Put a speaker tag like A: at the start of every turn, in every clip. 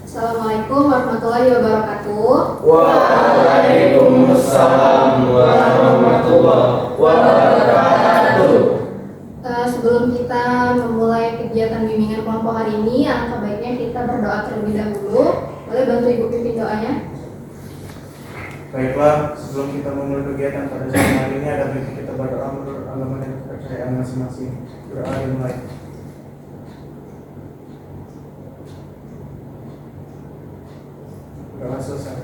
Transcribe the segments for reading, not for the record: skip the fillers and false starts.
A: Assalamualaikum warahmatullahi wabarakatuh.
B: Waalaikumsalam warahmatullahi wabarakatuh.
A: Sebelum kita memulai kegiatan bimbingan kelompok hari ini, alangkah baiknya kita berdoa terlebih dahulu. Boleh bantu Ibu pimpin doanya?
C: Baiklah, sebelum kita memulai kegiatan pada siang hari ini, ada baiknya kita berdoa menurut agama dan kepercayaan masing-masing. Doa dimulai. Doa selesai.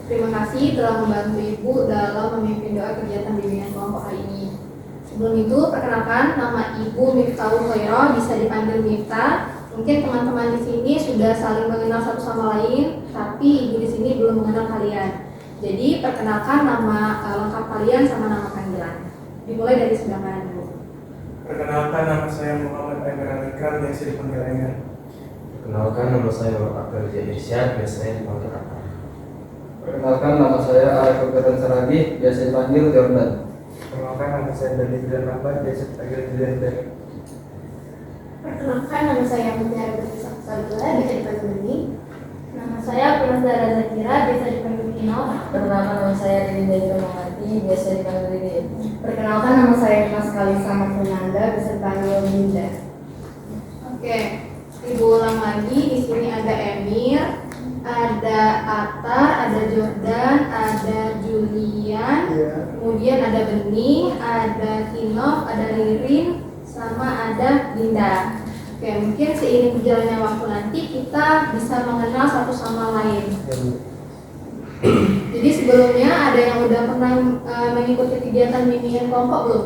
A: Terima kasih telah membantu Ibu dalam memimpin doa kegiatan bimbingan kelompok hari ini. Sebelum itu, perkenalkan nama Ibu Miftahul Khairah, bisa dipanggil Miftah. Mungkin teman-teman di sini sudah saling mengenal satu sama lain, tapi Ibu di sini belum mengenal kalian. Jadi, perkenalkan nama lengkap kalian sama nama panggilan. Dimulai dari sebelah kanan dulu.
C: Perkenalkan, nama saya Muhammad Emir Alikar, biasa dipanggil Emir.
B: Perkenalkan, nama saya Muhammad Abdul Irsyad, biasanya dipanggil Akar.
D: Perkenalkan, nama saya Arif Fikran Saragi, biasa dipanggil Jordan.
C: Perkenalkan, nama saya Dani Julian Rahmat, biasa dipanggil Julian Dari.
E: Perkenalkan, nama saya Mutiara Binti Sabila, bisa dipanggil Bening. Nama saya Purnasdara Zakira, bisa dipanggil Kino.
F: Perkenalkan, nama saya Dinda Jomawati, biasa dipanggil Didin.
E: Perkenalkan, nama saya Mas Kalisa Fernanda, bisa dipanggil Dinda.
A: Oke, Ibu ulang lagi. Di sini ada Emir, ada Atar, ada Jordan, ada Julian, kemudian ada Bening, ada Kinov, ada Ririn, sama ada Dinda. Oke, mungkin seiring berjalannya waktu nanti kita bisa mengenal satu sama lain. Jadi sebelumnya ada yang udah pernah mengikuti kegiatan bimbingan kelompok belum?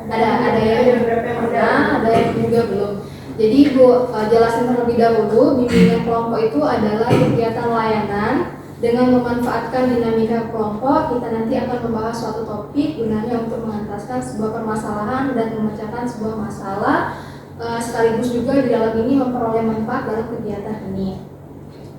A: Ada yang pernah, ada yang juga belum. Jadi Ibu jelasin terlebih dahulu, bimbingan kelompok itu adalah kegiatan layanan. Dengan memanfaatkan dinamika kelompok, kita nanti akan membahas suatu topik gunanya untuk mengentaskan sebuah permasalahan dan memecahkan sebuah masalah, sekaligus juga di dalam ini memperoleh manfaat dalam kegiatan ini.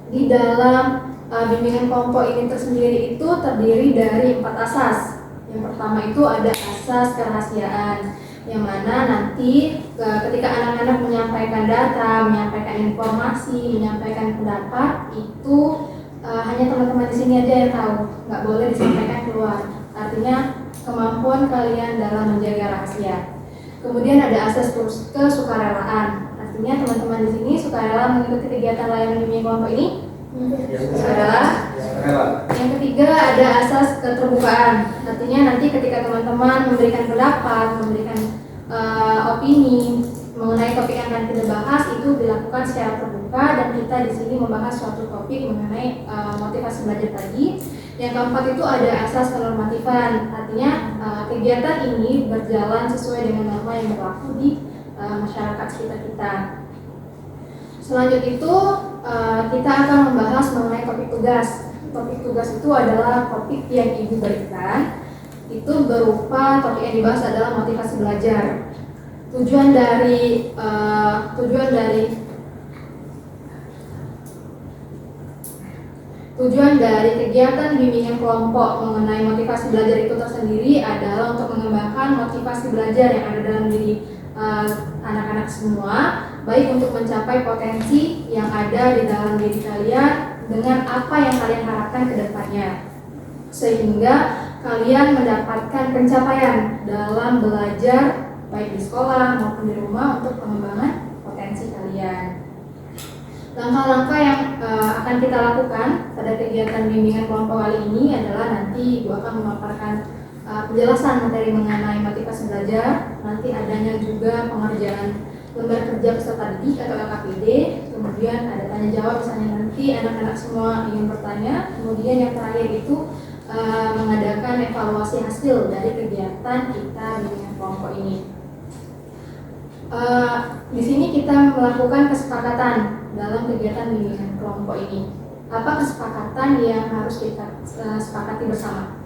A: Di dalam bimbingan kelompok ini tersendiri itu terdiri dari 4 asas. Yang pertama itu ada asas kerahasiaan, yang mana nanti ketika anak-anak menyampaikan data, menyampaikan informasi, menyampaikan pendapat, itu hanya teman-teman di sini aja yang tahu, nggak boleh disampaikan keluar. Artinya kemampuan kalian dalam menjaga rahasia. Kemudian ada asas kesukarelaan. Artinya teman-teman di sini sukarela mengikuti kegiatan layanan bimbingan kelompok ini. Sukarela. Yang ketiga ada asas keterbukaan. Artinya nanti ketika teman-teman memberikan pendapat, memberikan opini mengenai topik yang akan kita bahas, itu dilakukan secara terbuka dan kita di sini membahas suatu topik mengenai motivasi belajar tadi. Yang keempat itu ada asas kenormatifan. Artinya kegiatan ini berjalan sesuai dengan norma yang berlaku di masyarakat sekitar kita. Selanjutnya itu kita akan membahas mengenai topik tugas. Topik tugas itu adalah topik yang Ibu berikan. Itu berupa topik yang dibahas adalah motivasi belajar. Tujuan dari kegiatan bimbingan kelompok mengenai motivasi belajar itu tersendiri adalah untuk mengembangkan motivasi belajar yang ada dalam diri anak-anak semua, baik untuk mencapai potensi yang ada di dalam diri kalian dengan apa yang kalian harapkan ke depannya, sehingga kalian mendapatkan pencapaian dalam belajar baik di sekolah maupun di rumah untuk pengembangan potensi kalian. Langkah-langkah yang akan kita lakukan pada kegiatan bimbingan kelompok kali ini adalah nanti Ibu akan memaparkan penjelasan materi mengenai motivasi belajar, nanti adanya juga pengerjaan lembar kerja peserta didik atau LKPD, kemudian ada tanya jawab, misalnya nanti anak-anak semua ingin bertanya, kemudian yang terakhir itu mengadakan evaluasi hasil dari kegiatan kita bimbingan kelompok ini. Di sini kita melakukan kesepakatan dalam kegiatan bimbingan kelompok ini. Apa kesepakatan yang harus kita sepakati bersama?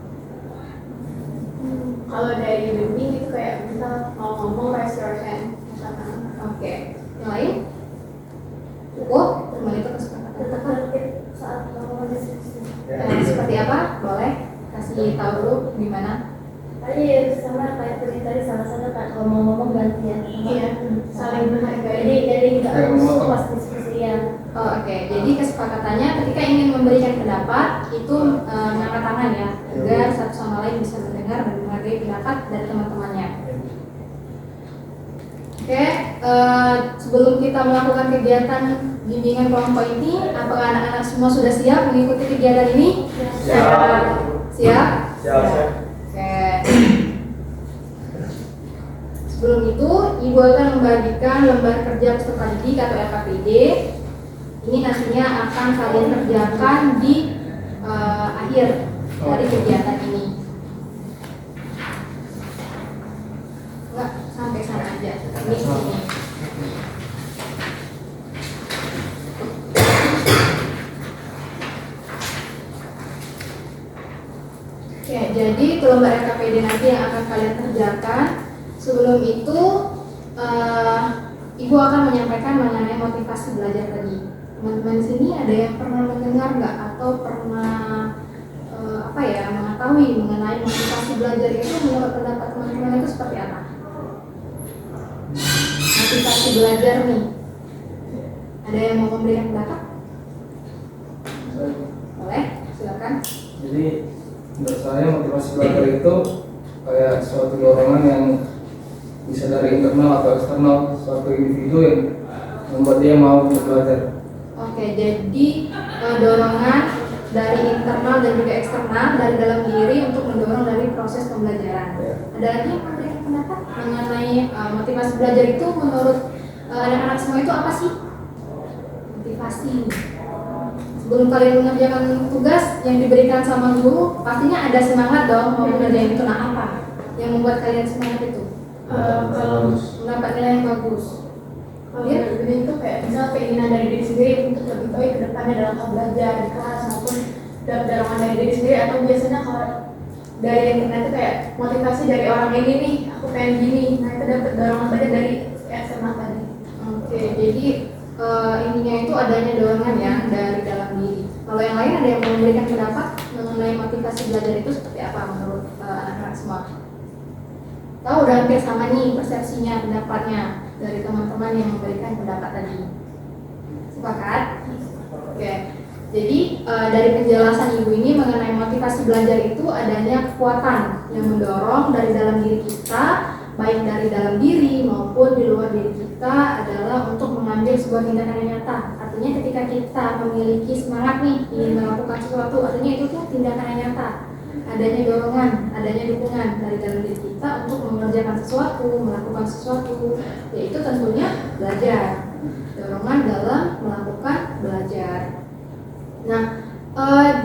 E: Kalau dari bimbing itu kayak kita mau ngomong raise your hand, misalkan.
A: Oke. Yang lain? Cukup? Cuma itu kesepakatan.
E: Tetap tertib saat melakukan diskusi.
A: Seperti apa? Boleh kasih tahu dulu gimana?
E: Tadi sama kayak tadi salah satu kan kalau mau ngomong gantian.
A: Iya.
E: Saling menghargai. Jadi nggak
D: Yang memotong.
E: pas diskusi ya.
A: Oh, oke. Jadi kesepakatannya ketika ingin memberikan pendapat itu mengangkat tangan ya, agar satu sama lain bisa mendengar dan menghargai pendapat dari teman-temannya. Oke, sebelum kita melakukan kegiatan bimbingan kelompok ini, apakah anak-anak semua sudah siap mengikuti kegiatan ini?
B: Siap.
A: Siap?
B: Siap.
A: Oke. Sebelum itu, Ibu akan membagikan lembar kerja peserta didik atau LKPD. Ini nantinya akan kalian kerjakan di akhir dari kegiatan ini. Enggak, sampai sana aja. Ini sini. Oke, jadi ke lembar LKPD nanti yang akan kalian kerjakan. Sebelum itu, Ibu akan menyampaikan mengenai motivasi belajar tadi. Teman-teman di sini ada yang pernah mendengar nggak atau pernah mengetahui mengenai motivasi belajar itu menurut pendapat teman-teman itu seperti apa? Motivasi belajar nih, ada yang mau memberikan pendapat? Boleh, silakan.
D: Jadi menurut saya motivasi belajar itu kayak suatu dorongan yang bisa dari internal atau eksternal suatu individu yang membuat dia mau untuk belajar.
A: Oke, jadi dorongan dari internal dan juga eksternal dari dalam diri untuk mendorong dari proses pembelajaran.
D: Ya.
A: Ada lagi yang memberikan pendapat mengenai motivasi belajar itu menurut anak-anak semua itu apa sih? Motivasi. Sebelum kalian mengerjakan tugas yang diberikan sama guru, pastinya ada semangat dong mau mengerjain itu. Nah, apa yang membuat kalian semangat itu?
E: Kalau
A: Mendapat nilai yang bagus.
E: dari diri itu kayak misalnya keinginan dari diri sendiri untuk lebih baik ke depannya dalam hal belajar di kelas maupun dorongan dari diri sendiri, atau biasanya kalau dari internet itu kayak motivasi dari orang ini nih, aku pengen gini, nah itu dapat dorongan belajar dari eksternal tadi.
A: Oke, jadi ininya itu adanya dorongan ya dari dalam diri. Kalau yang lain ada yang mau memberikan pendapat mengenai motivasi belajar itu seperti apa menurut anak-anak semua? Tahu udah hampir sama nih persepsinya, pendapatnya dari teman-teman yang memberikan pendapat tadi. Sepakat? Oke. Jadi dari penjelasan Ibu ini mengenai motivasi belajar itu adanya kekuatan yang mendorong dari dalam diri kita, baik dari dalam diri maupun di luar diri kita, adalah untuk mengambil sebuah tindakan yang nyata. Artinya ketika kita memiliki semangat nih ingin melakukan sesuatu, artinya itu tuh tindakan yang nyata. Adanya dorongan, adanya dukungan dari dalam diri kita untuk mengerjakan sesuatu, melakukan sesuatu, yaitu tentunya belajar. Dorongan dalam melakukan belajar. Nah,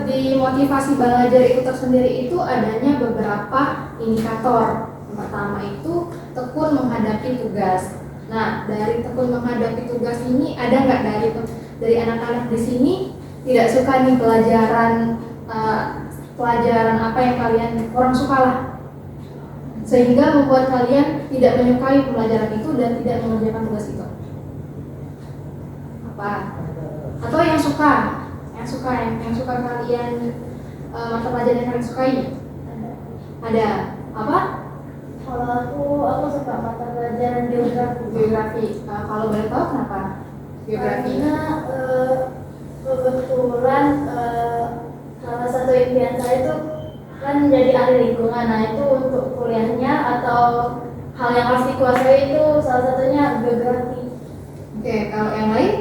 A: di motivasi belajar itu tersendiri itu adanya beberapa indikator. Yang pertama itu tekun menghadapi tugas. Nah, dari tekun menghadapi tugas ini ada nggak dari anak-anak di sini tidak suka nih pelajaran apa yang kalian kurang suka lah, sehingga membuat kalian tidak menyukai pembelajaran itu dan tidak mengerjakan tugas itu? Apa? Atau yang suka kalian mata pelajaran yang kalian sukai? Ada apa?
E: Kalau aku suka mata pelajaran
A: Geografi. Kalau boleh tahu kenapa geografi?
E: karena kebetulan salah satu impian saya itu kan menjadi ahli lingkungan. Nah itu untuk kuliahnya atau hal yang harus dikuasai itu salah satunya geografi.
A: Oke, kalau yang lain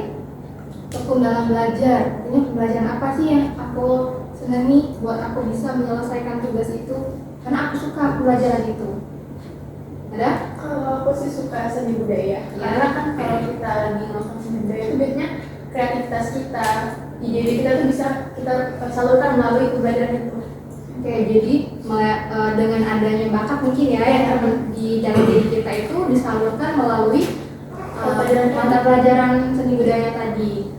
A: tekun dalam belajar. Ini pembelajaran apa sih yang aku senangi buat aku bisa menyelesaikan tugas itu? Karena aku suka pembelajaran itu. Ada?
E: Kalau aku sih suka seni budaya.
A: Ya.
E: Karena kan kalau kita lagi ngelakuin seni budaya itu biasanya kreativitas kita, ide-ide kita tuh bisa kita salurkan melalui pembelajaran itu.
A: Oke, jadi dengan adanya bakat mungkin ya yang di dalam diri kita itu disalurkan melalui mata pelajaran seni budaya tadi.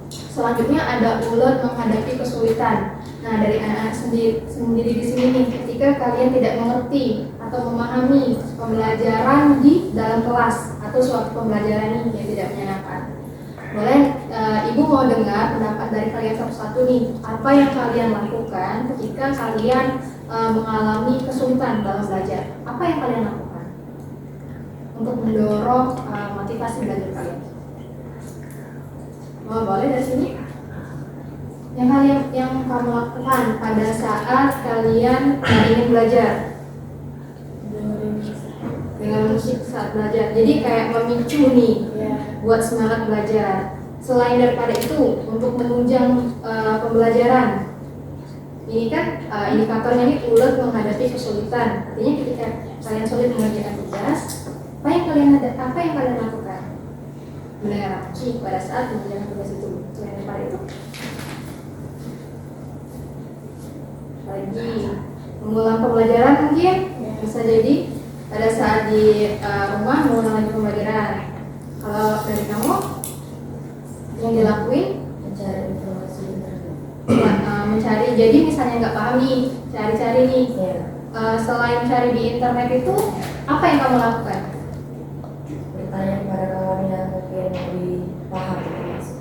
A: Selanjutnya ada ulet menghadapi kesulitan. Nah, dari anak-anak sendiri di sini nih, ketika kalian tidak mengerti atau memahami pembelajaran di dalam kelas atau suatu pembelajaran ini yang tidak menyenangkan, boleh Ibu mau dengar pendapat dari kalian satu-satu nih, apa yang kalian lakukan ketika kalian mengalami kesulitan dalam belajar? Apa yang kalian lakukan untuk mendorong motivasi belajar kalian? Oh, boleh dari sini. Yang kamu lakukan pada saat kalian ingin belajar dengan musik saat belajar. Jadi kayak memicu nih buat semangat belajar. Selain daripada itu, untuk menunjang pembelajaran, ini kan indikatornya ini ulet menghadapi kesulitan. Artinya ketika kalian sulit mengerjakan tugas, apa yang kalian lakukan? Mendengar musik pada saat mengerjakan tugas itu. Selain daripada itu, lagi mengulang pembelajaran mungkin bisa jadi pada saat di rumah mengulang lagi pembelajaran. Kalau dari kamu yang dilakuin
F: Mencari informasi internet.
A: mencari, jadi misalnya nggak paham nih, cari-cari nih.
F: Ya.
A: Selain cari di internet itu, apa yang kamu lakukan?
F: Bertanya kepada kawan yang mungkin lebih paham informasi.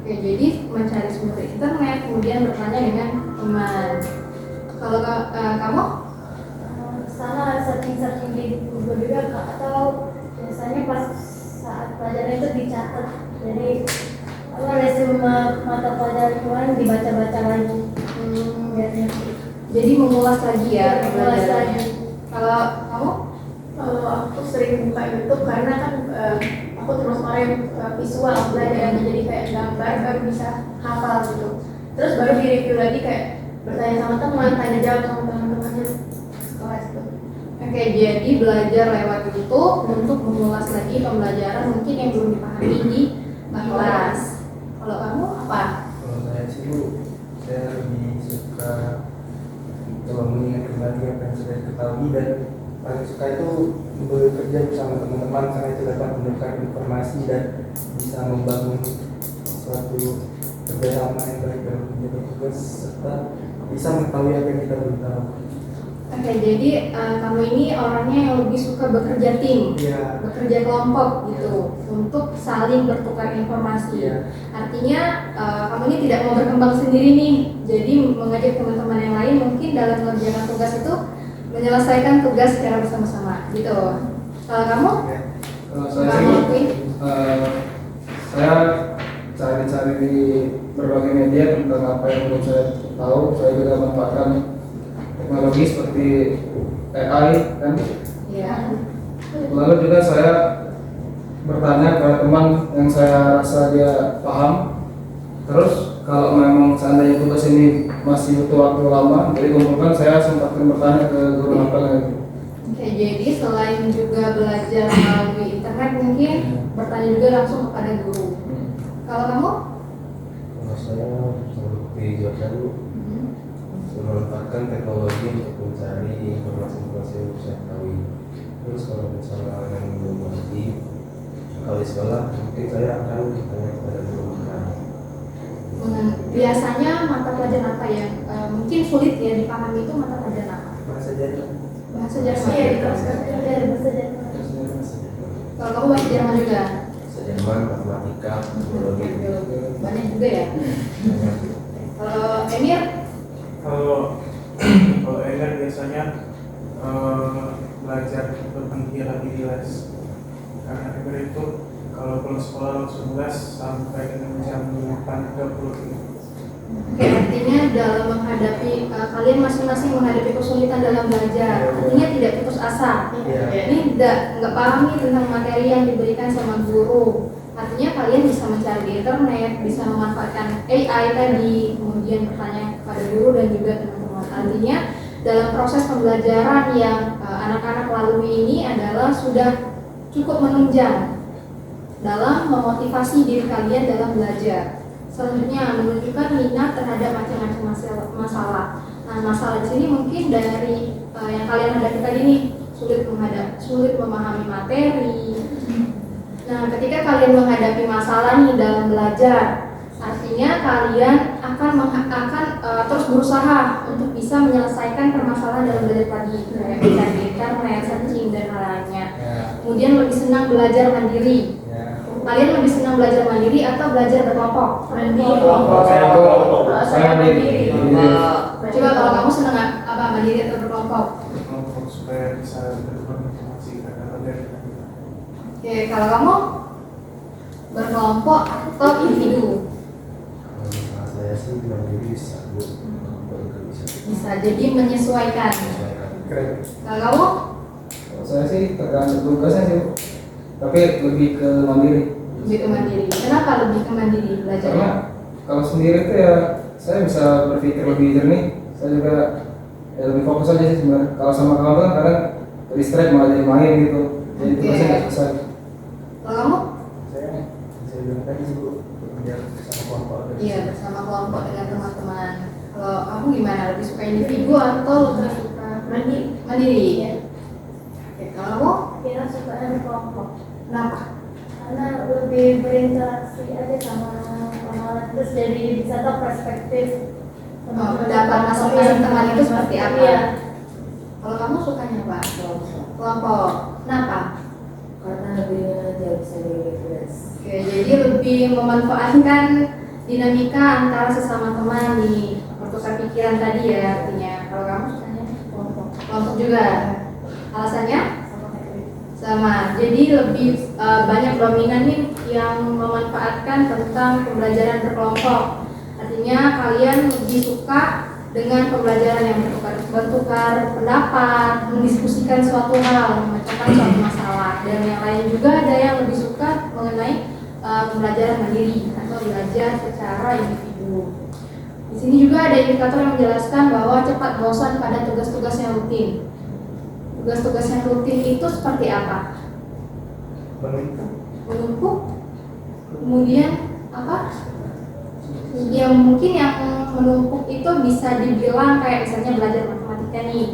A: Oke, jadi mencari sumber di internet, kemudian bertanya dengan teman. Kalau kamu?
E: Sama searching di Google juga Kak, atau biasanya pas saat pelajaran itu dicatat. Jadi resume mata pelajaran kemarin dibaca-baca lagi. Biasanya.
A: Jadi mengulas lagi ya,
E: Mengulas
A: pembelajarannya.
E: lagi.
A: Kalau kamu?
E: Kalau aku sering buka YouTube karena kan aku terus orang visual belajarnya, jadi kayak gambar baru bisa hafal gitu. Terus baru di review lagi kayak bertanya sama teman, tanya jawab sama teman-temannya kelas itu.
A: Oke, jadi belajar lewat YouTube untuk mengulas lagi pembelajaran mungkin yang belum dipahami di kelas. Kalau kamu apa?
B: Kalau saya sih Bu, saya lebih suka coba mengingat kembali apa yang sudah diketahui, dan paling suka itu bekerja bersama teman-teman karena itu dapat menukar informasi dan bisa membangun suatu kerjasama yang baik dalam menjalankan tugas serta bisa mengetahui apa yang kita belum tahu.
A: Oke, jadi kamu ini orangnya yang lebih suka bekerja tim,
B: Iya.
A: bekerja kelompok gitu, untuk saling bertukar informasi.
B: Iya.
A: Artinya kamu ini tidak mau berkembang sendiri nih, jadi mengajak teman-teman yang lain mungkin dalam mengerjakan tugas itu menyelesaikan tugas secara bersama-sama gitu. Kalau kamu?
D: Kalau saya
A: Kamu
D: sih,
A: lakuin?
D: saya cari-cari di berbagai media tentang apa yang belum saya tahu. Saya juga manfaatkan teknologi seperti AI kan.
A: Iya.
D: Lalu juga saya bertanya kepada teman yang saya rasa dia paham. Terus kalau memang seandainya tugas ini masih butuh waktu lama, jadi kumpulkan saya sempatkan bertanya ke guru hafal lagi.
A: Oke, jadi selain juga belajar melalui internet mungkin bertanya juga langsung kepada guru. Kalau kamu?
B: Kalau saya seperti Jordan, memanfaatkan teknologi untuk mencari informasi-informasi yang bisa ketahui. Terus kalau misalnya yang belum mengerti, kalau di sekolah mungkin saya akan bertanya kepada guru makan.
A: Biasanya mata pelajaran apa yang mungkin sulit ya dipahami, itu mata pelajaran apa?
B: Bahasa Jerman.
A: Bahasa Jerman.
E: Iya, di kelas kerja dari bahasa Jerman.
A: Kalau kamu bahasa Jerman juga?
B: Bahasa Jerman, matematika, biologi.
A: Banyak juga ya. Kalau Emir?
C: Kalau Egar biasanya belajar berhenti lagi di les, karena Egar itu kalau pulang sekolah langsung les sampai dengan jam 8.30.
A: Oke, artinya dalam menghadapi kalian masing-masing menghadapi kesulitan dalam belajar, artinya tidak putus asa.
B: Iya.
A: Ini nggak paham nih tentang materi yang diberikan sama guru. Artinya kalian bisa mencari di internet, bisa memanfaatkan AI tadi, kemudian bertanya kepada guru dan juga teman-teman. Artinya dalam proses pembelajaran yang anak-anak lalui ini adalah sudah cukup menunjang dalam memotivasi diri kalian dalam belajar. Selanjutnya menunjukkan minat terhadap macam-macam masalah. Nah, masalah di sini mungkin dari yang kalian hadapi tadi nih, sulit memahami materi. Nah, ketika kalian menghadapi masalah nih dalam belajar, artinya kalian akan terus berusaha untuk bisa menyelesaikan permasalahan dalam belajar tadi, kayak mencari internet, searching dan lain-lainnya. Kemudian lebih senang belajar mandiri. Kalian lebih senang belajar mandiri atau belajar berkelompok?
D: Saya mandiri.
A: Coba kalau kamu senang apa, mandiri atau berkelompok?
C: Supaya bisa berkembang informasi karena dari
A: Oke, kalau kamu? berkelompok atau individu?
B: Kalau misalnya saya sih bilang diri bisa, Bu. Kalau nggak bisa.
A: Bisa, jadi menyesuaikan.
B: Keren.
A: Kalau kamu?
D: Kalau saya sih tergantung tugasnya sih, Bu. Tapi lebih ke mandiri.
A: Lebih ke mandiri. Kenapa lebih ke mandiri
D: Karena
A: belajarnya?
D: kalau sendiri itu ya saya bisa berpikir lebih jernih, saya juga ya lebih fokus aja sih sebenarnya. Kalau sama kawan kan kadang distract malah jadi main gitu, jadi
A: Oke.
D: tugasnya nggak selesai.
A: Kalau kamu?
B: Saya bilang tadi sih, Bu, bekerja sama kelompok.
A: Iya, bersama kelompok dengan teman-teman. Kalau kamu gimana? Lebih suka individu atau lebih suka mandiri?
E: Iya.
A: Oke, kalau kamu?
F: Kira suka berkelompok
A: Kenapa?
F: karena lebih berinteraksi aja sama orang-orang, terus jadi bisa tahu perspektif
A: Pendapat masing-masing teman itu seperti apa?
F: Iya.
A: Kalau kamu sukanya apa? Kelompok. Kenapa?
F: Karena lebih aja bisa bebas.
A: Oke, jadi lebih memanfaatkan dinamika antara sesama teman di bertukar pikiran tadi ya artinya. Kalau kamu sukanya kelompok juga. Alasannya? Sama. Jadi lebih banyak dominan nih yang memanfaatkan tentang pembelajaran berkelompok. Artinya kalian lebih suka dengan pembelajaran yang bertukar pendapat, mendiskusikan suatu hal, memecahkan suatu masalah, dan yang lain juga ada yang lebih suka mengenai pembelajaran mandiri atau belajar secara individu. Di sini juga ada indikator yang menjelaskan bahwa cepat bosan pada tugas-tugas yang rutin. Tugas-tugas yang rutin itu seperti apa? Menumpuk, kemudian apa? Yang mungkin yang menumpuk itu bisa dibilang kayak misalnya belajar matematika nih.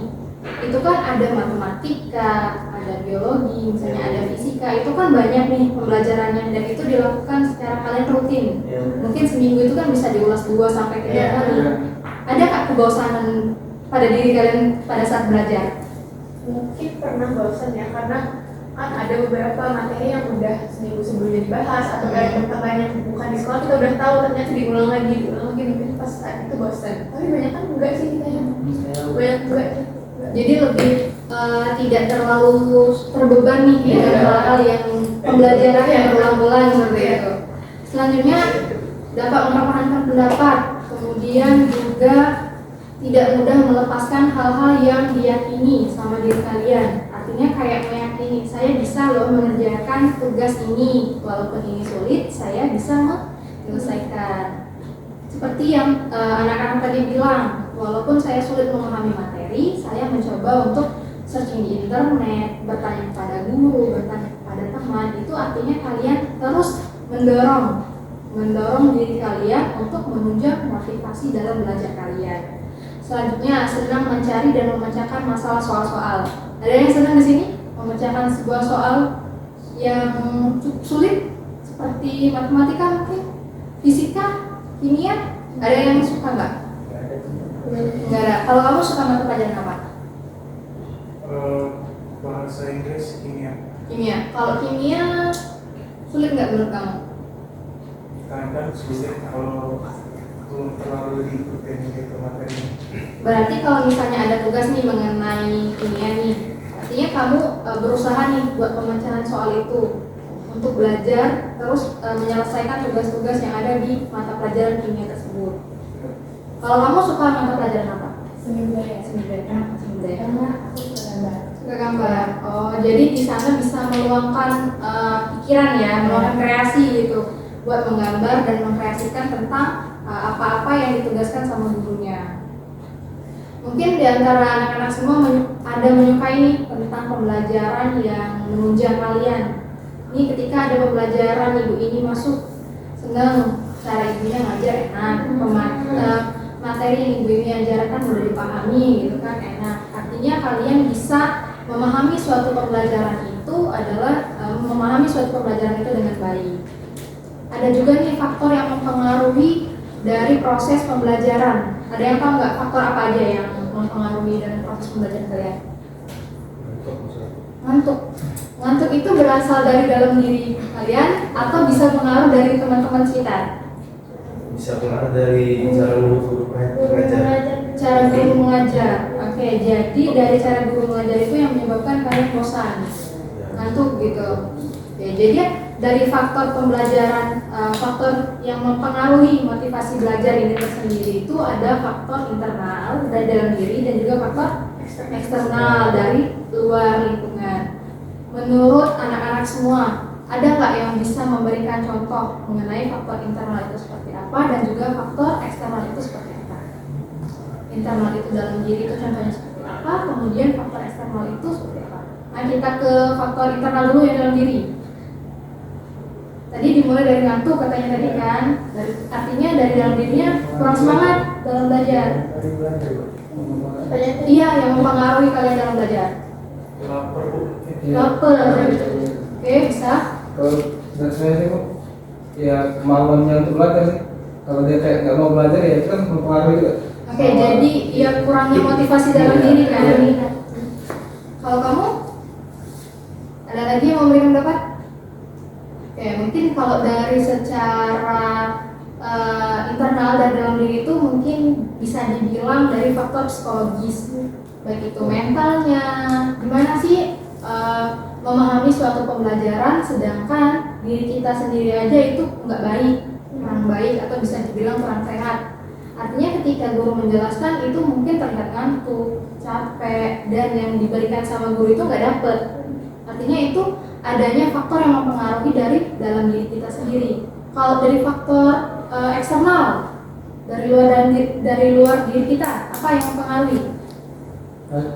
A: Itu kan ada matematika, ada biologi, misalnya ada fisika. Itu kan banyak nih pembelajarannya dan itu dilakukan secara kalian rutin. Mungkin seminggu itu kan bisa diulas 2 sampai 3 kali. Ada nggak kebosanan pada diri kalian pada saat belajar?
E: Mungkin pernah bosan ya karena kan ada beberapa materi yang udah seminggu sebelumnya dibahas atau kayak tambahan yang bukan di sekolah kita udah tahu ternyata diulang lagi mungkin pas saat itu bosan. Tapi banyak kan enggak sih kita yang banyak enggak.
A: Jadi lebih tidak terlalu terbeban nih dengan hal-hal yang pembelajaran yang berulang-ulang seperti itu. Selanjutnya dapat mempertahankan pendapat, kemudian juga tidak mudah melepaskan hal-hal yang diyakini sama diri kalian. Artinya kayak meyakini saya bisa loh mengerjakan tugas ini walaupun ini sulit, saya bisa menyelesaikan. Seperti yang anak-anak tadi bilang, walaupun saya sulit memahami materi, saya mencoba untuk searching di internet, bertanya kepada guru, bertanya kepada teman. Itu artinya kalian terus mendorong diri kalian untuk menunjang motivasi dalam belajar kalian. Selanjutnya, senang mencari dan memecahkan masalah soal-soal. Ada yang senang di sini memecahkan sebuah soal yang cukup sulit seperti matematika mungkin, fisika, kimia. Ada yang suka nggak? Nggak ada. Kalau kamu suka mata pelajaran apa?
C: Bahasa Inggris, kimia.
A: Kimia. Kalau kimia sulit nggak menurut kamu?
C: Kadang sulit kalau belum terlalu diikutin gitu materi.
A: Berarti kalau misalnya ada tugas nih mengenai kimia nih, artinya kamu berusaha nih buat pemecahan soal itu untuk belajar terus menyelesaikan tugas-tugas yang ada di mata pelajaran kimia tersebut. Kalau kamu suka mata pelajaran apa?
F: Seni budaya.
A: Seni budaya. Kenapa seni budaya?
F: Karena aku suka gambar.
A: Suka gambar. Oh, jadi di sana bisa meluangkan pikiran ya, meluangkan kreasi gitu, buat menggambar dan mengkreasikan tentang apa-apa yang ditugaskan sama gurunya. Mungkin di antara anak-anak semua ada menyukai nih tentang pembelajaran yang menunjang kalian. Ini ketika ada pembelajaran ibu ini masuk, senang cara ibunya ngajar enak, materi yang ibu ini ajarkan udah dipahami gitu kan enak. Artinya kalian bisa memahami suatu pembelajaran itu adalah memahami suatu pembelajaran itu dengan baik. Ada juga nih faktor yang mempengaruhi dari proses pembelajaran. Ada yang tahu nggak faktor apa aja yang mempengaruhi dari proses pembelajaran kalian? Ngantuk itu berasal dari dalam diri kalian atau bisa pengaruh dari teman-teman sekitar?
B: Bisa pengaruh dari cara guru mengajar.
A: Cara guru mengajar. Oke, jadi dari cara guru mengajar itu yang menyebabkan kalian bosan, ngantuk gitu. Ya, jadi dari faktor pembelajaran, faktor yang mempengaruhi motivasi belajar ini tersendiri itu ada faktor internal dari dalam diri dan juga faktor eksternal dari luar lingkungan. Menurut anak-anak semua, ada nggak yang bisa memberikan contoh mengenai faktor internal itu seperti apa dan juga faktor eksternal itu seperti apa? Internal itu dalam diri itu contohnya seperti apa, kemudian faktor eksternal itu seperti apa? Nah, kita ke faktor internal dulu yang dalam diri. Tadi dimulai dari ngantuk katanya tadi kan, artinya dari dalam dirinya kurang semangat dalam belajar. Iya, yang mempengaruhi kalian dalam belajar.
C: Lapar Bu.
A: Lapar. Oke, bisa.
D: Kalau dari saya sih kok ya kemauannya untuk belajar sih. Kalau dia kayak nggak mau belajar ya itu kan mempengaruhi juga.
A: Oke, jadi ya kurangnya motivasi dalam diri kan. Kalau kamu ada lagi yang mau memberikan pendapat? Oke, mungkin kalau dari secara internal dan dalam diri itu mungkin bisa dibilang dari faktor psikologis, baik itu mentalnya, gimana sih memahami suatu pembelajaran sedangkan diri kita sendiri aja itu nggak baik, kurang baik atau bisa dibilang kurang sehat. Artinya ketika guru menjelaskan itu mungkin terlihat ngantuk, capek, dan yang diberikan sama guru itu nggak dapet. Artinya itu adanya faktor yang mempengaruhi dari dalam diri kita sendiri. Kalau dari faktor eksternal, dari luar diri kita, apa yang mempengaruhi?
D: Nah,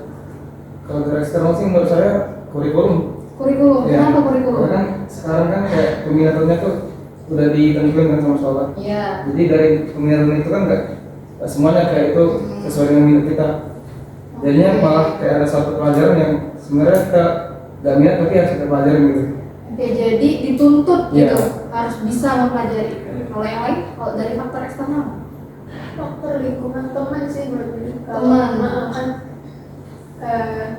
D: kalau dari eksternal sih menurut saya kurikulum.
A: Kurikulum,
D: Ya,
A: kenapa kurikulum?
D: karena kan sekarang kan kayak peminatannya tuh udah ditentuin kan sama sekolah.
A: Iya.
D: Jadi dari peminatan itu kan nggak semuanya kayak itu sesuai dengan minat kita. Jadinya malah kayak ada satu pelajaran yang sebenarnya kita nggak minat tapi harus kita pelajarin gitu.
A: Oke, jadi dituntut gitu,
D: Iya.
A: harus bisa mempelajari. Kalau yang lain, kalau dari faktor eksternal,
E: Faktor lingkungan teman sih menurut gue.
A: Teman.
E: Kan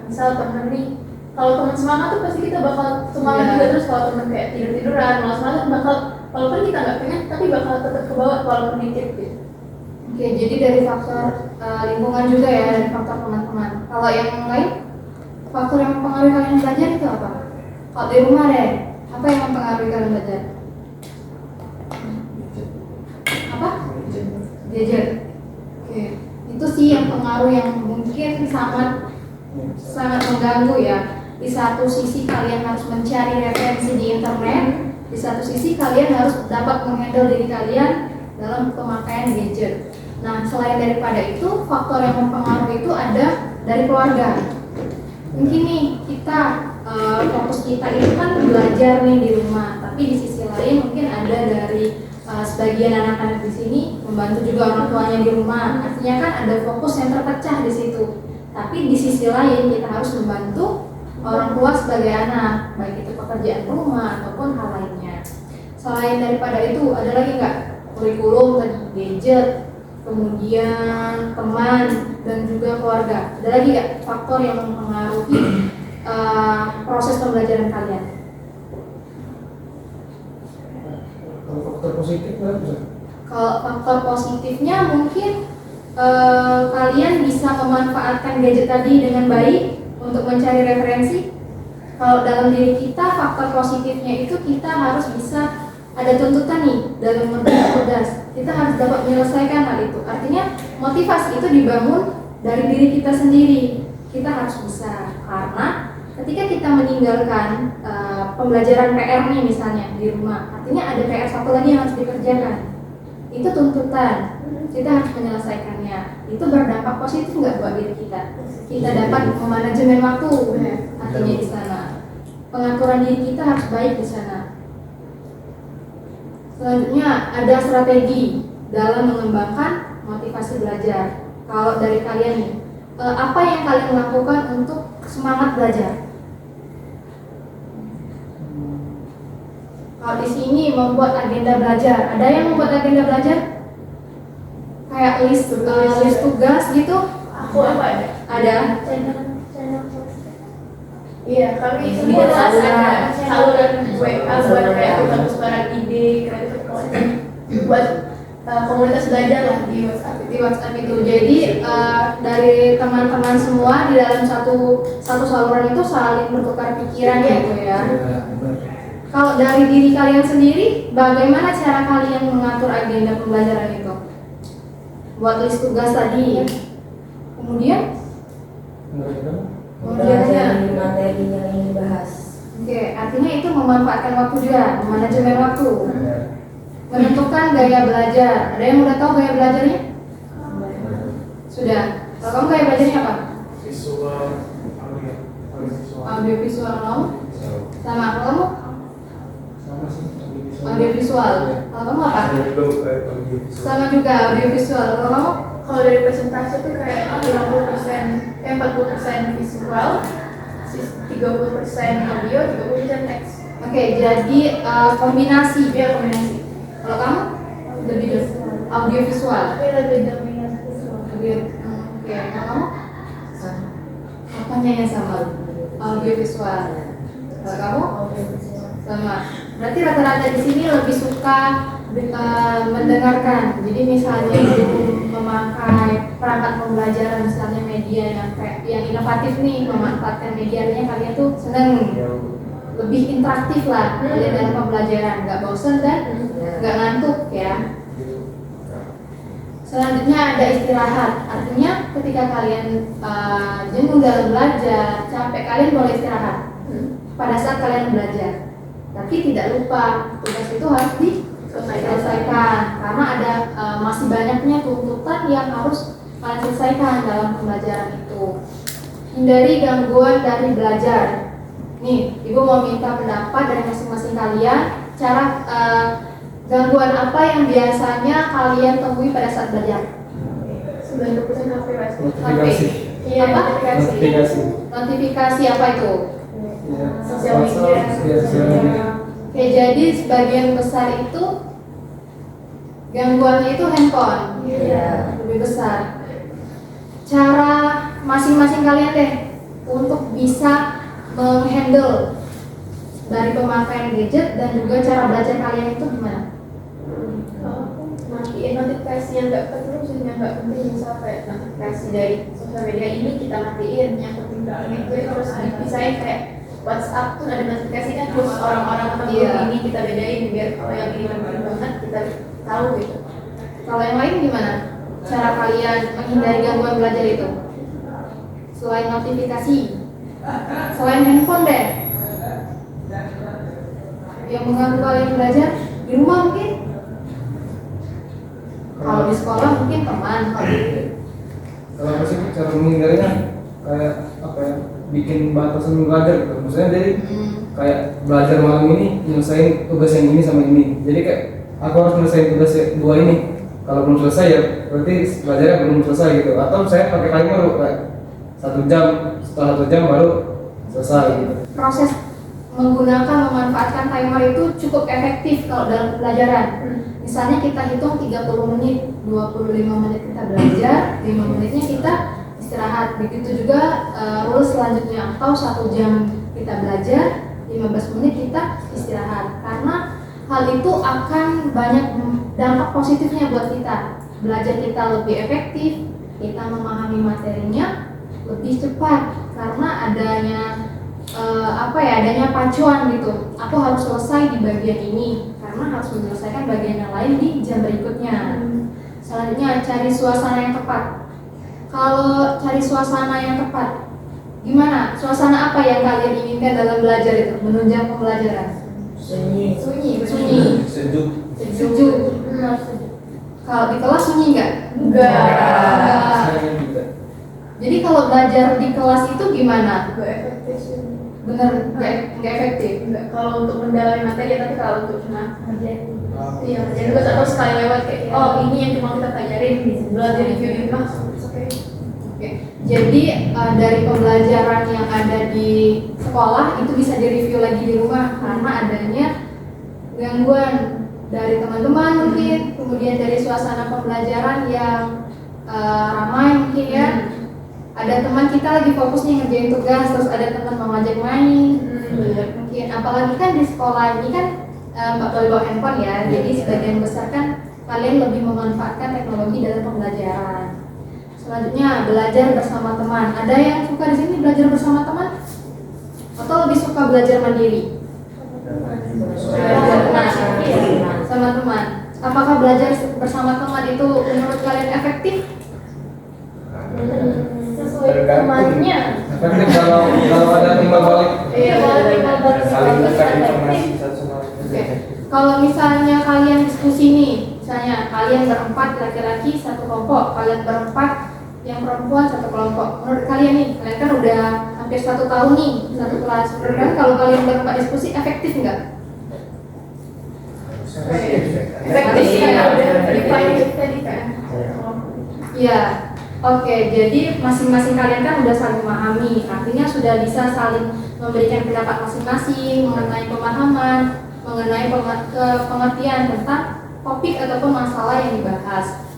E: misal temen nih, kalau teman semangat tuh pasti kita bakal semangat
A: Iya.
E: juga. Terus kalau temen kayak tiduran malas semangat bakal, walaupun kita nggak pengen tapi bakal tetap ke bawah walaupun dikit gitu.
A: oke, jadi dari faktor lingkungan juga ya, dari faktor teman-teman. Kalau yang lain, faktor yang mempengaruhi kalian belajar itu apa? Kalau di rumah deh, apa yang mempengaruhi kalian belajar? Apa? Gadget. Oke, itu sih yang pengaruh yang mungkin sangat mengganggu ya. Di satu sisi kalian harus mencari referensi di internet, di satu sisi kalian harus dapat menghandle diri kalian dalam pemakaian gadget. Nah, selain daripada itu, faktor yang mempengaruhi itu ada dari keluarga. Mungkin nih kita fokus kita itu kan belajar nih di rumah, tapi di sisi lain mungkin ada dari sebagian anak-anak di sini membantu juga orang tuanya di rumah. Artinya kan ada fokus yang terpecah di situ. Tapi di sisi lain kita harus membantu orang tua sebagai anak, baik itu pekerjaan rumah ataupun hal lainnya. Selain daripada itu, ada lagi nggak? Kurikulum tadi, gadget, kemudian teman dan juga keluarga. Ada lagi nggak faktor yang mempengaruhi proses pembelajaran kalian?
D: Kalau faktor positif kan bisa.
A: Kalau faktor positifnya mungkin kalian bisa memanfaatkan gadget tadi dengan baik untuk mencari referensi. Kalau dalam diri kita, faktor positifnya itu kita harus bisa ada tuntutan nih dalam mengerjakan tugas. Kita harus dapat menyelesaikan hal itu. Artinya motivasi itu dibangun dari diri kita sendiri. Kita harus bisa, karena ketika kita meninggalkan pembelajaran PR nih misalnya di rumah, artinya ada PR satu lagi yang harus dikerjakan. Itu tuntutan, kita harus menyelesaikannya. Itu berdampak positif nggak buat diri kita? Kita dapat memanajemen waktu, artinya di sana. Pengaturan diri kita harus baik di sana. Selanjutnya ada strategi dalam mengembangkan motivasi belajar. Kalau dari kalian nih, apa yang kalian lakukan untuk semangat belajar? Kalau di sini membuat agenda belajar, ada yang membuat agenda belajar? Kayak list tugas gitu?
E: Aku apa ada?
A: Ada.
E: Iya, kami itu
A: Ini
E: di kelas
A: saluran.
E: ada saluran WA buat kayak tukar-tukaran ide, buat komunitas belajar lah di WhatsApp.
A: Di WhatsApp itu. Jadi dari teman-teman semua di dalam satu saluran itu saling bertukar pikiran gitu ya.
D: Ya, benar.
A: Kalau dari diri kalian sendiri, bagaimana cara kalian mengatur agenda pembelajaran itu? Buat list tugas tadi. Kemudian?
F: Mempelajari materi yang ingin dibahas.
A: Oke, artinya itu memanfaatkan waktu juga, manajemen waktu. Menentukan gaya belajar. Ada yang udah tahu gaya belajarnya? Sudah. Kalau kamu gaya belajarnya apa?
C: Visual, audio,
A: Audio visual kamu? Sama. Kalau kamu?
D: Sama sih.
A: Audio visual. Kalau kamu apa? Sama juga audio visual. Kalau kamu?
E: Kalau dari presentasi tuh kayak 40% visual, 30% audio, 30% teks.
A: Oke, jadi kombinasi.
E: Iya, kombinasi.
A: Kalau kamu? Lebih dari audio visual.
F: Tapi lebih dominan visual.
A: Oke, kalau kamu? Apanya yang sama? Audio visual. Kalau kamu? Sama. Berarti rata-rata di sini lebih suka mendengarkan. Jadi misalnya memakai perangkat pembelajaran, misalnya media yang inovatif nih, memanfaatkan medianya, kalian tuh seneng, lebih interaktif lah kalian dalam pembelajaran, nggak bosan dan nggak ngantuk ya. Selanjutnya ada istirahat. Artinya ketika kalian jenuh dalam belajar, capek, kalian boleh istirahat pada saat kalian belajar. Tapi tidak lupa tugas itu harus diselesaikan karena ada masih banyaknya tuntutan yang harus kalian selesaikan dalam pembelajaran itu. Hindari gangguan dari belajar. Nih, Ibu mau minta pendapat dari masing-masing kalian. Cara gangguan apa yang biasanya kalian temui pada saat belajar?
E: 90% HP pasti.
D: Notifikasi.
E: Iya,
A: Apa?
D: Notifikasi.
A: Notifikasi apa itu?
D: Iya.
E: Sosial media.
D: Iya, sosial media.
A: Oke, jadi sebagian besar itu gangguannya itu handphone.
F: Iya.
A: Lebih besar. Cara masing-masing kalian deh untuk bisa menghandle dari pemakaian gadget dan juga cara belajar kalian itu gimana?
E: Matiin notifikasi yang nggak perlu, yang nggak penting, misal kayak notifikasi dari sosial media ini kita matiin, yang penting itu terus dipisahin kayak WhatsApp tuh ada notifikasi kan, terus orang-orang atau
A: Iya.
E: grup ini kita bedain biar kalau yang ini penting banget kita tahu gitu.
A: Kalau yang lain gimana? Cara kalian menghindari gangguan belajar itu? Selain notifikasi, selain handphone deh, yang mengganggu kalian belajar di rumah mungkin? Kalau di sekolah mungkin teman.
D: Kalau aku sih cara menghindarinya kayak apa ya, bikin batasan belajar gitu. Maksudnya dari kayak belajar malam ini nyelesain tugas yang ini sama ini. Jadi kayak aku harus nyelesain tugas dua ini. Kalau belum selesai ya berarti belajarnya belum selesai gitu. Atau saya pakai timer kayak 1 jam, setelah 1 jam baru selesai gitu.
A: Proses menggunakan memanfaatkan timer itu cukup efektif kalau dalam pembelajaran. Misalnya kita hitung 30 menit, 25 menit kita belajar, 5 menitnya kita istirahat. Begitu juga rules selanjutnya, atau 1 jam kita belajar, 15 menit kita istirahat. Karena hal itu akan banyak dampak positifnya buat kita. Belajar kita lebih efektif, kita memahami materinya lebih cepat karena adanya adanya pacuan gitu. Aku harus selesai di bagian ini karena harus menyelesaikan bagian yang lain di jam berikutnya. Selanjutnya cari suasana yang tepat. Kalau cari suasana yang tepat, gimana? Suasana apa yang kalian inginkan dalam belajar itu? Menunjang pembelajaran?
F: Sunyi.
A: Sunyi.
B: Sejuk.
A: Sejuk. Kalau di kelas sunyi nggak?
E: Enggak.
D: Saya juga.
A: Jadi kalau belajar di kelas itu gimana?
E: Enggak efektif sih.
A: Bener nggak efektif?
E: Enggak kalau untuk mendalami materi, tapi kalau untuk cuma
F: Ngerjain.
E: iya jadi gue atau sekali lewat kayak ini yang cuma kita pelajarin belajar review di rumah oke.
A: Oke. Jadi dari pembelajaran yang ada di sekolah itu bisa direview lagi di rumah karena adanya gangguan dari teman-teman mungkin, kemudian dari suasana pembelajaran yang ramai mungkin ya. Ada teman kita lagi fokus nih ngerjain tugas, terus ada teman mau ngajak main, mungkin apalagi kan di sekolah ini kan nggak boleh bawa handphone ya, jadi sebagian besar kan kalian lebih memanfaatkan teknologi dalam pembelajaran. Selanjutnya belajar bersama teman. Ada yang suka di sini belajar bersama teman? Atau lebih suka belajar mandiri? Sama teman. Apakah belajar bersama teman itu menurut kalian efektif?
F: Sesuai temannya.
D: Efektif kalau ada timbal balik.
F: Iya, kalau timbal balik
B: saling
F: bagus
B: tukar
F: efektif.
B: informasi satu sama lain.
A: Oke. Kalau misalnya kalian diskusi nih, misalnya kalian berempat laki-laki satu kelompok, kalian berempat yang perempuan satu kelompok. Menurut kalian nih, kalian kan udah hampir 1 tahun nih satu kelas. Menurut kalian kalau kalian berempat diskusi efektif nggak?
E: Efektif ya, udah define tadi kan.
A: Iya. Oke, jadi masing-masing kalian kan udah saling memahami, artinya sudah bisa saling memberikan pendapat masing-masing mengenai pemahaman, mengenai pengertian tentang topik ataupun masalah yang dibahas.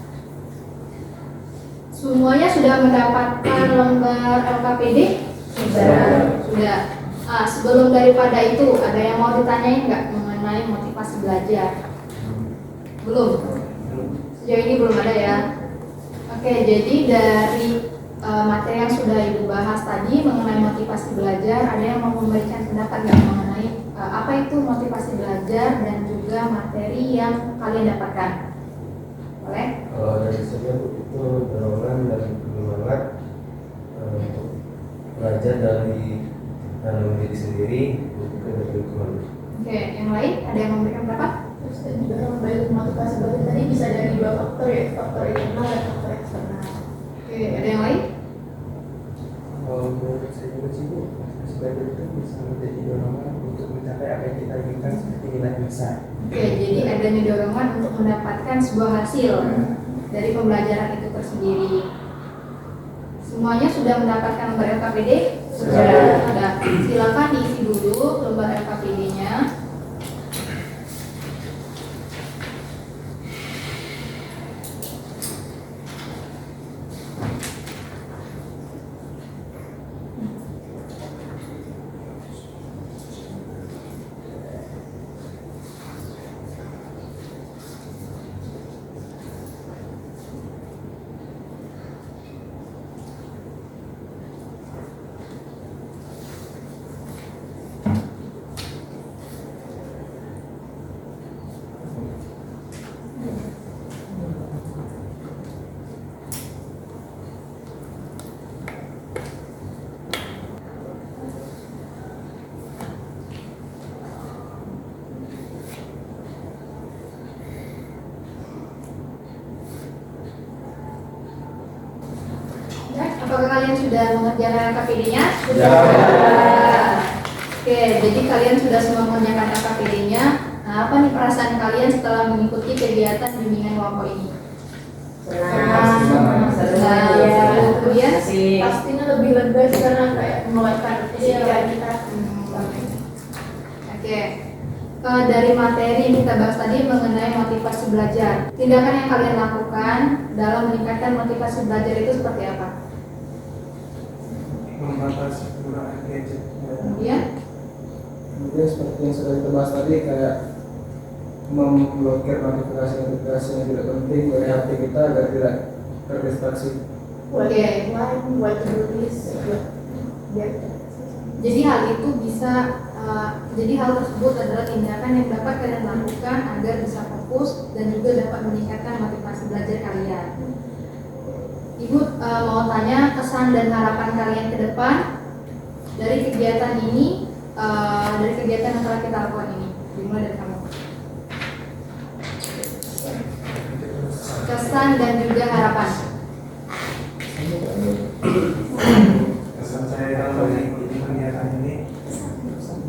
A: Semuanya sudah mendapatkan lembar LKPD? Sudah. Sebelum daripada itu, ada yang mau ditanyain nggak mengenai motivasi belajar? Belum? Sejauh ini belum ada ya? Oke, jadi dari materi yang sudah Ibu bahas tadi mengenai motivasi belajar, ada yang mau memberikan pendapat nggak mengenai apa itu motivasi belajar dan juga materi yang kalian dapatkan? Boleh?
G: Kalau dari saya itu dorongan dan penyemangat untuk belajar dari dalam diri sendiri dan juga dari lingkungan.
A: Oke, yang lain ada yang memberikan pendapat?
E: Terus dan juga kembali motivasi belajar tadi bisa dari 2 faktor ya, faktor internal dan faktor eksternal.
A: Oke, ada yang lain?
B: Kalau menurut saya juga sih Bu, sebagai itu bisa menjadi dorongan untuk mencapai apa yang kita inginkan seperti nilai besar.
A: Oke, jadi adanya dorongan untuk mendapatkan sebuah hasil dari pembelajaran itu tersendiri. Semuanya sudah mendapatkan lembar LKPD? Sudah. Silakan diisi dulu lembar LKPD-nya. Apakah kalian sudah mengerjakan LKPD-nya?
B: Sudah.
A: Oke, jadi kalian sudah semua mengerjakan LKPD-nya. Nah, apa nih perasaan kalian setelah mengikuti kegiatan bimbingan kelompok ini?
F: Senang.
A: Kemudian?
E: Pastinya lebih lega sih karena kayak mengeluarkan pikiran kita.
A: Oke. Dari materi yang kita bahas tadi mengenai motivasi belajar, tindakan yang kalian lakukan dalam meningkatkan motivasi belajar itu seperti apa?
C: Membatasi penggunaan gadget.
A: Kemudian?
D: Kemudian seperti yang sudah kita bahas tadi, kayak memblokir notifikasi-notifikasi yang tidak penting dari HP kita agar tidak terdistraksi.
E: Buat
A: Oke.
E: lain, buat tulis, buat biar
A: Jadi hal itu bisa, jadi hal tersebut adalah tindakan yang dapat kalian lakukan agar bisa fokus dan juga dapat meningkatkan motivasi belajar kalian. Ibu mau tanya kesan dan harapan kalian ke depan dari kegiatan ini, dari kegiatan yang telah kita lakukan ini. Dimulai dari kamu. Kesan dan juga harapan.
C: Kesan saya dalam mengikuti kegiatan ini,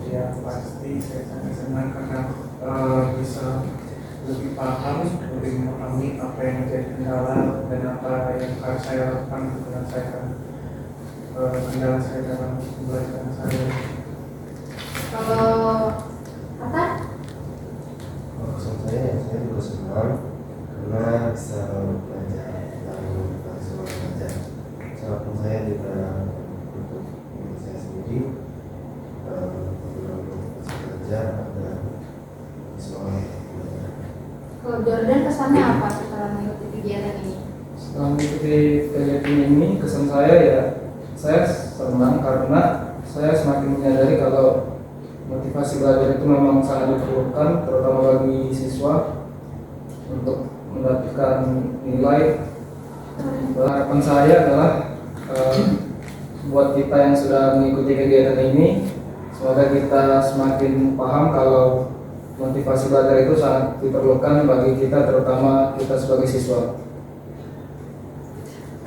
C: ya pasti saya sangat senang karena bisa lebih paham, lebih memahami apa yang menjadi kendala dan apa yang harus saya lakukan untuk menyelesaikan kendala saya dalam pembelajaran saya.
A: Kalau Atta?
G: Kalau kesan saya juga senang karena bisa belajar dan langsung belajar. Harapan saya juga untuk diri saya sendiri motivasi belajar agar semangat belajar.
A: Kalau Jordan kesannya apa setelah mengikuti kegiatan ini?
D: Setelah mengikuti kegiatan ini, kesan saya ya, saya senang karena saya semakin menyadari kalau motivasi belajar itu memang sangat diperlukan, terutama bagi siswa untuk mendapatkan nilai. Harapan saya adalah buat kita yang sudah mengikuti kegiatan ini, semoga kita semakin paham kalau motivasi belajar itu sangat diperlukan bagi kita, terutama kita sebagai siswa.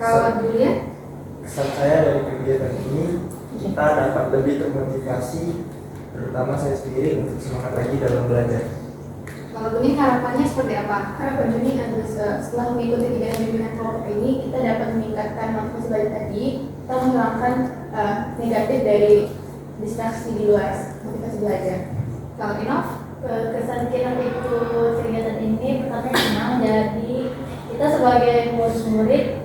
A: Kalau dulu ya,
B: Kesan saya dari kegiatan ini, kita dapat lebih termotivasi, terutama saya sendiri untuk semangat lagi dalam belajar.
A: kalau Duni harapannya seperti apa?
E: Harapan Juni adalah setelah mengikuti kegiatan bimbingan kelompok ini, kita dapat meningkatkan motivasi belajar tadi, kita menghilangkan negatif dari distraksi di luar motivasi belajar.
A: Kalau Inov?
F: Kesan kita ikut kegiatan ini pertama senang, jadi kita sebagai murid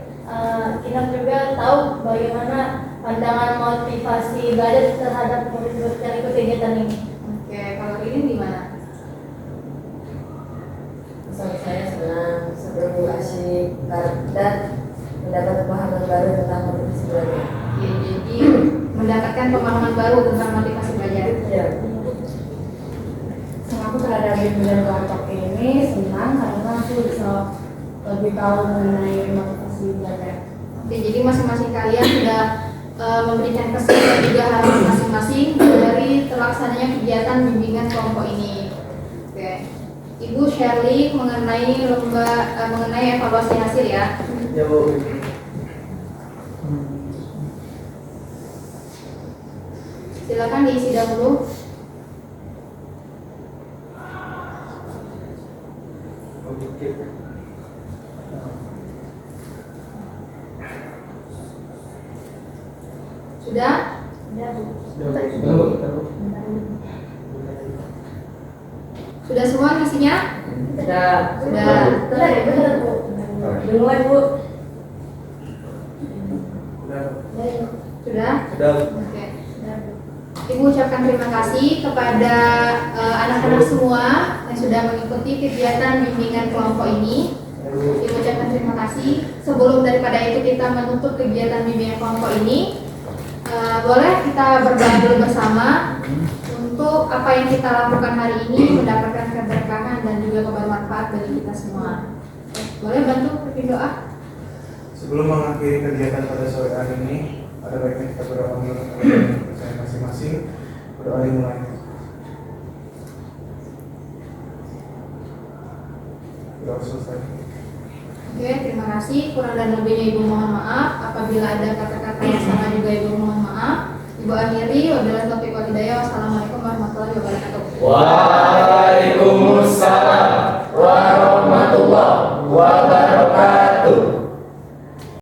F: kita juga tahu bagaimana pandangan motivasi belajar terhadap murid-murid yang ikut kegiatan ini.
A: Oke, kalau ini gimana?
H: Pesan saya senang, seru, asik, dan mendapat pemahaman baru tentang motivasi belajar.
A: Ya, jadi mendapatkan pemahaman baru tentang motivasi belajar.
H: Ya.
F: Aku terhadap bimbingan kelompok ini senang karena aku bisa lebih tahu mengenai motivasi belajar.
A: Oke, jadi masing-masing kalian sudah memberikan kesan dan juga harapan masing-masing dari terlaksananya kegiatan bimbingan kelompok ini. Oke, Ibu Shirley mengenai mengenai evaluasi hasil ya.
B: Ya Bu.
A: Silakan diisi dahulu.
B: Oke.
A: Sudah? Sudah semua isinya?
H: Sudah.
A: Sudah.
F: Benar Bu.
H: Dimulai Bu.
A: Sudah?
B: Sudah.
A: Oke. Ibu ucapkan terima kasih kepada anak-anak semua yang sudah mengikuti kegiatan bimbingan kelompok ini. Ibu ucapkan terima kasih. Sebelum daripada itu kita menutup kegiatan bimbingan kelompok ini, boleh kita berdoa dulu bersama untuk apa yang kita lakukan hari ini mendapatkan keberkahan dan juga kebermanfaat bagi kita semua. Boleh bantu pimpin doa?
C: Sebelum mengakhiri kegiatan pada sore hari ini, ada baiknya kita berdoa dulu kepada saya masing-masing. Berdoa dimulai. Berdoa selesai.
A: Oke, terima kasih. Kurang dan lebihnya Ibu mohon maaf. Apabila ada kata-kata yang salah juga Ibu mohon maaf. Ibu akhiri, wabillahi taufiq wal hidayah. Wassalamualaikum warahmatullahi wabarakatuh.
D: Waalaikumsalam warahmatullahi wabarakatuh.